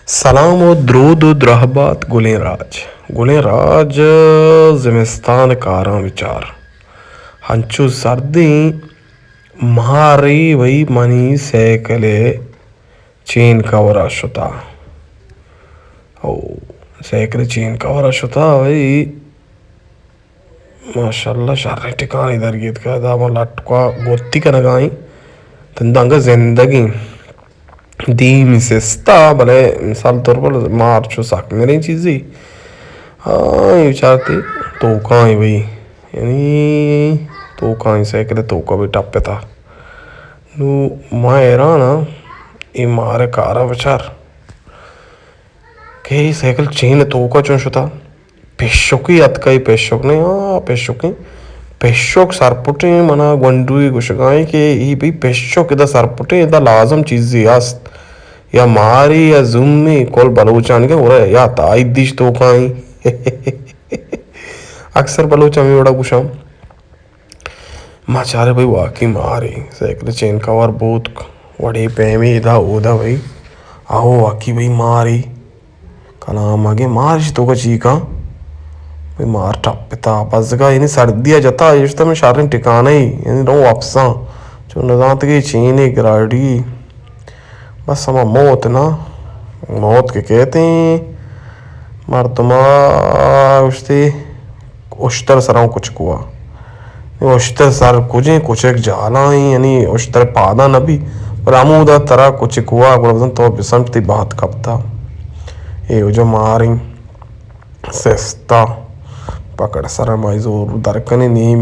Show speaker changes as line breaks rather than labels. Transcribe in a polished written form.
सलाम व द्रूद व रहबत गुलेराज जिमिस्तान कारा विचार हंचु सर्दी मारी वही मनी सैकले चीन कवरा शुता ओ सैकले चीन कवरा शुता वही माशाल्लाह शर्रे टिकाने दरगित का दामा लटका गोत्ती का नगाई तंदंग जिंदगी दी सिस्ता भले मिसाल तौर पर मार्च साक मेरी चीज़ी हाँ ये विचारती तो कहाँ भाई यानी तो कहाँ से करे तो का भी टप्पे था नु मायरा ना ये मारे कारा विचार के साइकिल चेन तो का चुन शुता पेशोकी अतकाई पेशोक नहीं हाँ पेशोकी पेशोक सरपुटे मना गंडुई गुशगाई के ये भी पेशोक इधर सरपुटे इधर लाजम चीज़ी यास्त या मारी या जुम्मी कोल बलूचान के हो रहे या ताई दिश तो काई अक्सर बलूचा में बड़ा कुछ माचारे भाई वाकई मारी सैकड़े चेन कवर बहुत वड़ी पैमी इधा उधा भाई आओ वाकई भाई मारी कलाम आगे मार तो का चीका भाई मार टपता बस का इन्हें सर्दियाँ जता इस तो में शारण टिकाना ही यानी रो वापसा जो नजात की चीन एक गाड़ी बस हम मौत ना मौत के कहते हैं मर्दमा उसते उश्तर सराव कुछ कुआ उश्तर सर कुछ एक जाला ही यानी उश्तर पादा नबी पर आमूदा तरह कुछ कुआ गुरबदन तो बिसमती बात कब था ये जो मारी सस्ता पकड़ सर माइजोर दरकने नहीं